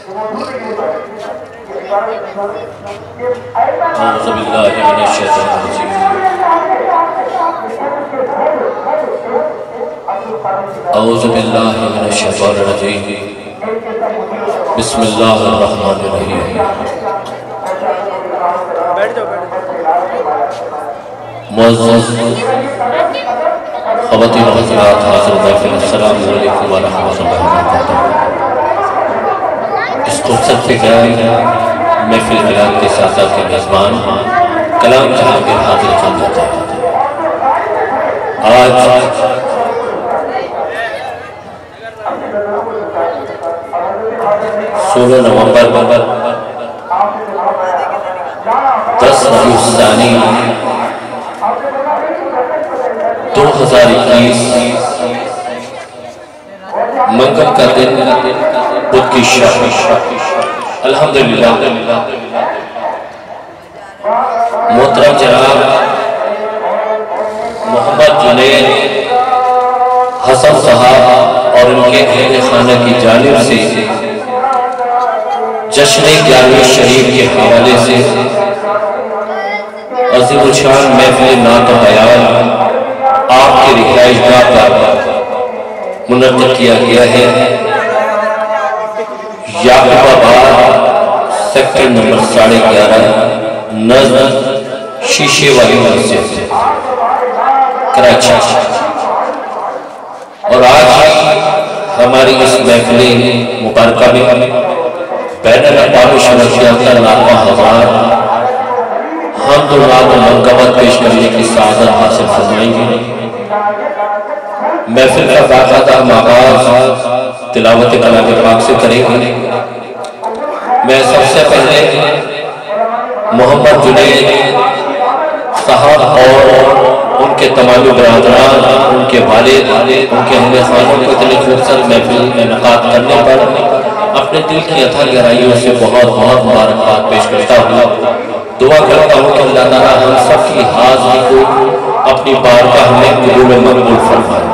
اعوذ باللہ من الشیطان الرجیم اعوذ باللہ من الشیطان الرجیم بسم اللہ الرحمن الرحیم معزز خواتین و حضرات حاضر محفل السلام علیکم ورحمۃ اللہ وبرکاتہ۔ اس فرصت سے گئے محفل ملاد کے ساتھ کے میزبان کلام جہانگیر حاضر خدمت ہے۔ آج 16 نومبر 10 ربیع الثانی 2021 منگل کا دن بدھ کی شب الحمدللہ محترم جناب محمد جنید حسن صاحب اور ان کے اہل خانہ کی جانب سے جشن 11ویں شریف کے حوالے سے عظیم الشان محفل نعت و بیان آپ کے رہائش گاہ پر منعقد کیا گیا ہے۔ یعقوب آباد سیکٹر نمبر 11.5 نزد شیشے والی مسجد کراچی۔ اور آج ہماری اس محفل مبارکہ میں بین الاقوامی شمولیت نامہ حضرات حمد و نعت و منقبت پیش کرنے کی سعادت حاصل فرمائیں گے۔ محفل کا باقاعدہ آغاز تلاوت کلام پاک سے کریں گے۔ میں سب سے پہلے محمد جنید صاحب اور ان کے تمام برادران، ان کے والد، ان کے اہل خانوں کو اتنی خوبصورت محفل انعقاد کرنے پر اپنے دل کی اتھا گہرائیوں سے بہت بہت مبارکباد پیش کرتا ہوں۔ دعا کرتا ہوں کہ اللہ تعالیٰ ہم سب کی حاضری کو اپنی بارگاہ میں قبول و مقبول فرمائے۔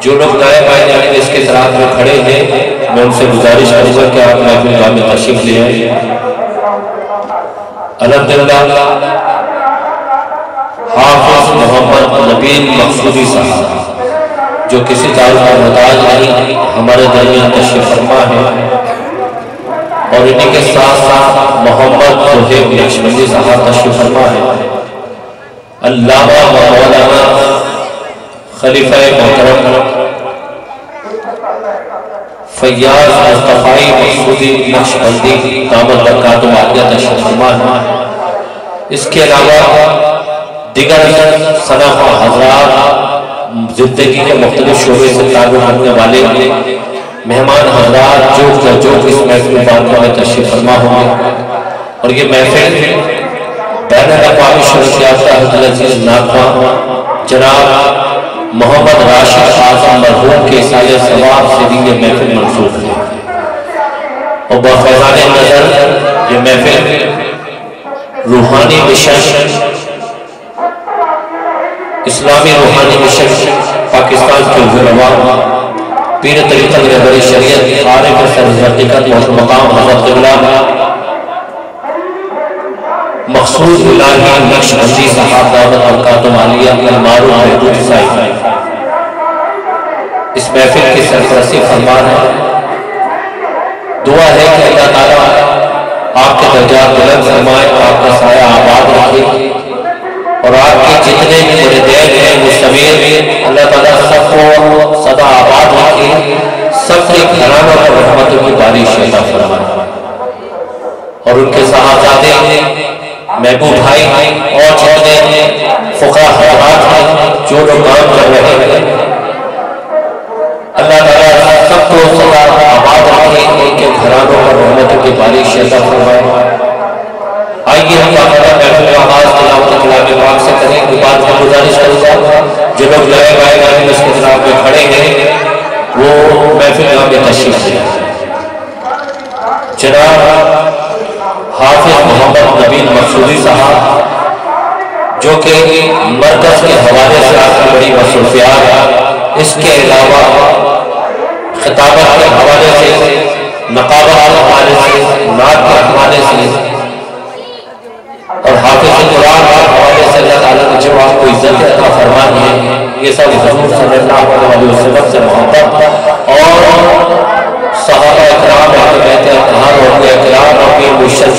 جو لوگ نائب آئے جانے اس کے طرح میں کھڑے ہیں، میں ان سے گزارش کروں گا کہ آپ محفل گاہ میں تشریف لے آئیں۔ الحمدللہ حافظ محمد نبیل مقصودی صاحب جو کسی تعلق کا محتاج نہیں ہمارے درمیان تشریف فرما ہے، اور انہی کے ساتھ ساتھ محمد زہیب نقشبندی صاحب تشریف فرما ہے۔ علامہ مولانا خلیفہ محترم فیاض مصطفی مقصودی نقشبندی دامت برکاتہ عالیہ تشریف فرما ہے۔ اس کے علاوہ دیگر صنف حضرات زندگی کے مختلف شعبے سے تعلق رکھنے والے مہمان حضرات جو اس محفل مبارکہ میں تشریف فرما ہوں گے، اور یہ محفل بین الاقوامی شمولیت عبدالعزیز ناقہ جناب محمد راشد اعظم مرحوم کے سایہ ثواب سے بھی یہ محفل منسوب ہے، اور بفیضان نظر یہ محفل روحانی مشن اسلامی روحانی مشن پاکستان کے علماء پیر طریقت رہبر شریعت عارف سر حقیقت مقام حضرت قبلہ مقصود الہی نقشبندی صاحب دامت برکاتہ عالیہ المعروف محدود صاحب اس محفل کی سرپرستی فرما ہے۔ دعا ہے کہ اللہ تعالیٰ آپ کے درجات بلند فرمائے، آپ کا سایہ آباد رکھے، اور آپ کے جتنے بھی مریدین ہیں مستمر اللہ تعالیٰ سب کو سدا آباد رکھے، سب کے گھرانوں پر رحمتوں کی بارش عطا فرمائے، اور ان کے صاحبزادے محبوب بھائی اور جتنے فقراء حضرات ہیں جو لوگ کام کر رہے ہیں، اللہ تعالیٰ سب کو سدا آباد رکھے، ان کے گھرانوں پر رحمتوں کی بارش عطا فرمائے۔ آئیے ہم باقاعدہ محفل کا آغاز تلاوت کلام پاک سے کریں۔ بعد میں گزارش کروں گا جو لوگ نئے آئے گا اس کے جناب میں کھڑے ہیں وہ محفل گاہ میں تشریف لے آئیں۔ جناب حافظ محمد نبیل مقصودی صاحب جو کہ مرکز کے حوالے سے آپ کی بڑی مصروفیات، اس کے علاوہ خطابت کے حوالے سے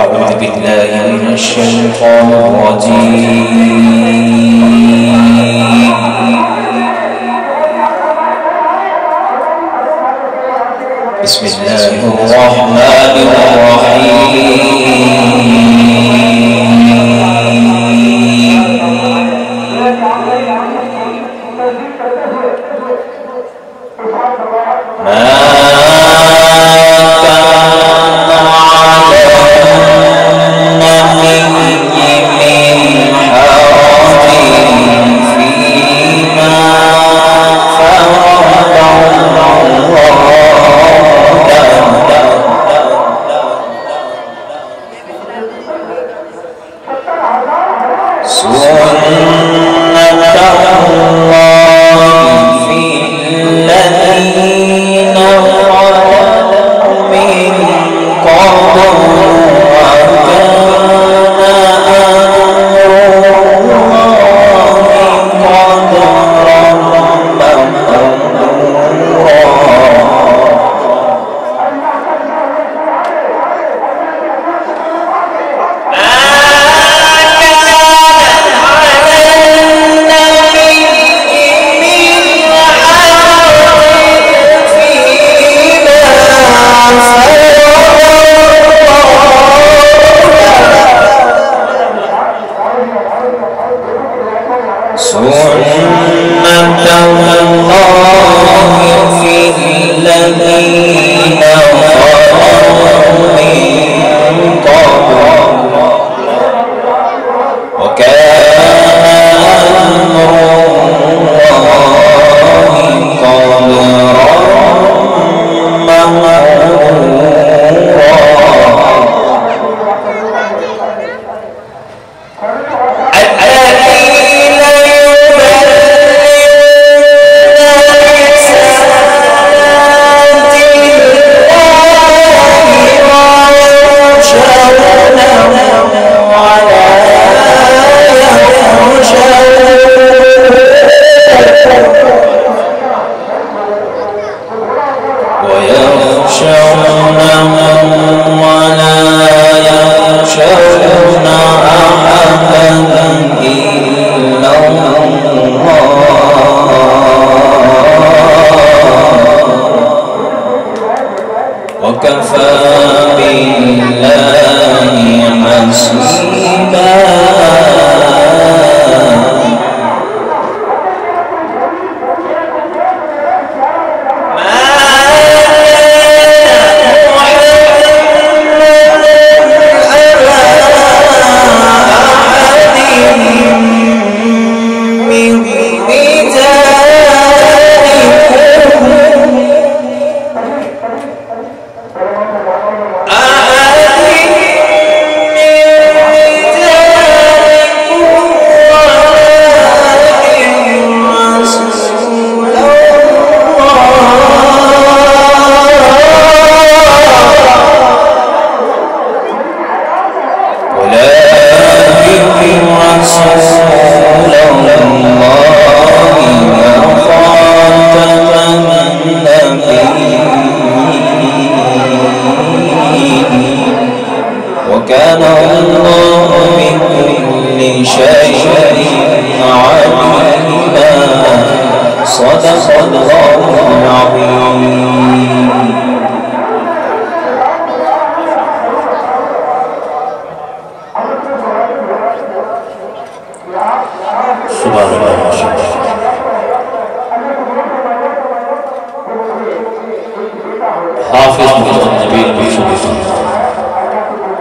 أعوذ بالله من الشيطان الرجيم بسم الله الرحمن الرحيم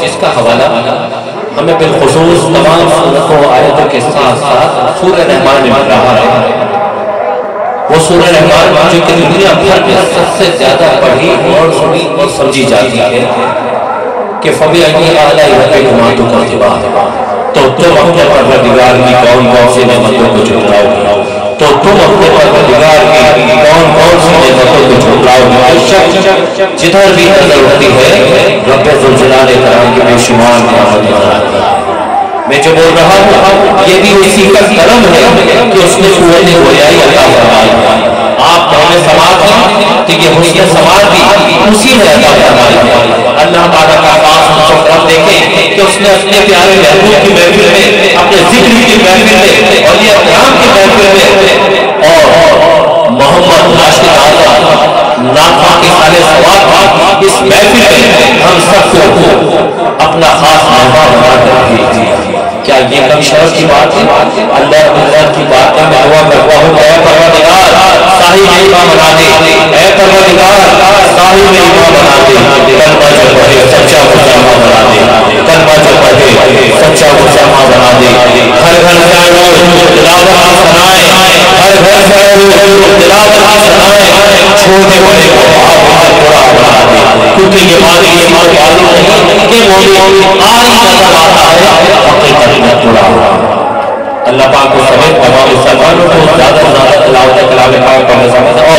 جس کا حوالہ ہمیں بالخصوص تمام سورتوں و آیتوں کے ساتھ ساتھ سورہ رحمان میں مل رہا ہے۔ وہ سورہ رحمان جو کہ دنیا بھر میں سب سے زیادہ پڑھی اور سنی اور سمجھی جاتی ہے کہ فَبِأَيِّ آلَاءِ رَبِّكُمَا تُكَذِّبَانِ، تو تم اپنے پروردگار کی کون کون سی نعمتوں کو جھٹلاؤ گے، تو تم اپنے پروردگار کی کون کون سی نعمتوں کو جھٹلاؤ گے۔ جدھر بھی نظر ہوتی ہے رب ذوالجلال کرام کی بے شمار نعمتیں نظر آتی ہیں۔ میں جو بول رہا ہوں یہ بھی اسی کا کرم ہے کہ اس نے قوت گویائی عطا فرمائی۔ آپ پہلے سماعت ہیں کہ یہ حسن سماعت بھی اسی نے عطا فرمائی۔ اللہ تعالیٰ کا خاص شکر دیکھیں کہ اس نے اپنے پیارے محبوب کی محفل میں، اپنے ذکر کی محفل میں، اولیاء کرام کی محفل میں، اور محمد راشد اعظم ناطقہ کے سارے ثواب اس محفل میں ہم سب کو اپنا خاص مہمان بنا کر بھیج دیا۔ کیا یہ کم شرف کی بات ہے؟ اللہ کی بات ہے، میں دعا کرتا ہوں اے پروردگار صاحب ایمان بنا دے، اے پروردگار صاحب ایمان بنا دے، کلمہ جو پڑھے سچا مسلمان بنا دے، کلمہ جو پڑھے سچا مسلمان بنا دے۔ ہر گھر سے تلاوت کی سنائے، ہر گھر سے تلاوت کی سنائے، چھوٹے بڑے کو بہت بڑا بنا دے، کیونکہ یہ بات اسی کو بات نہیں کہ مومن آج نظر آتا ہے حقیقت میں پورا ہوا۔ اللہ پاک کو سمیت تمام مسلمانوں کو زیادہ سے زیادہ تلاوت کلام پاک پڑھنے سمجھتا ہو۔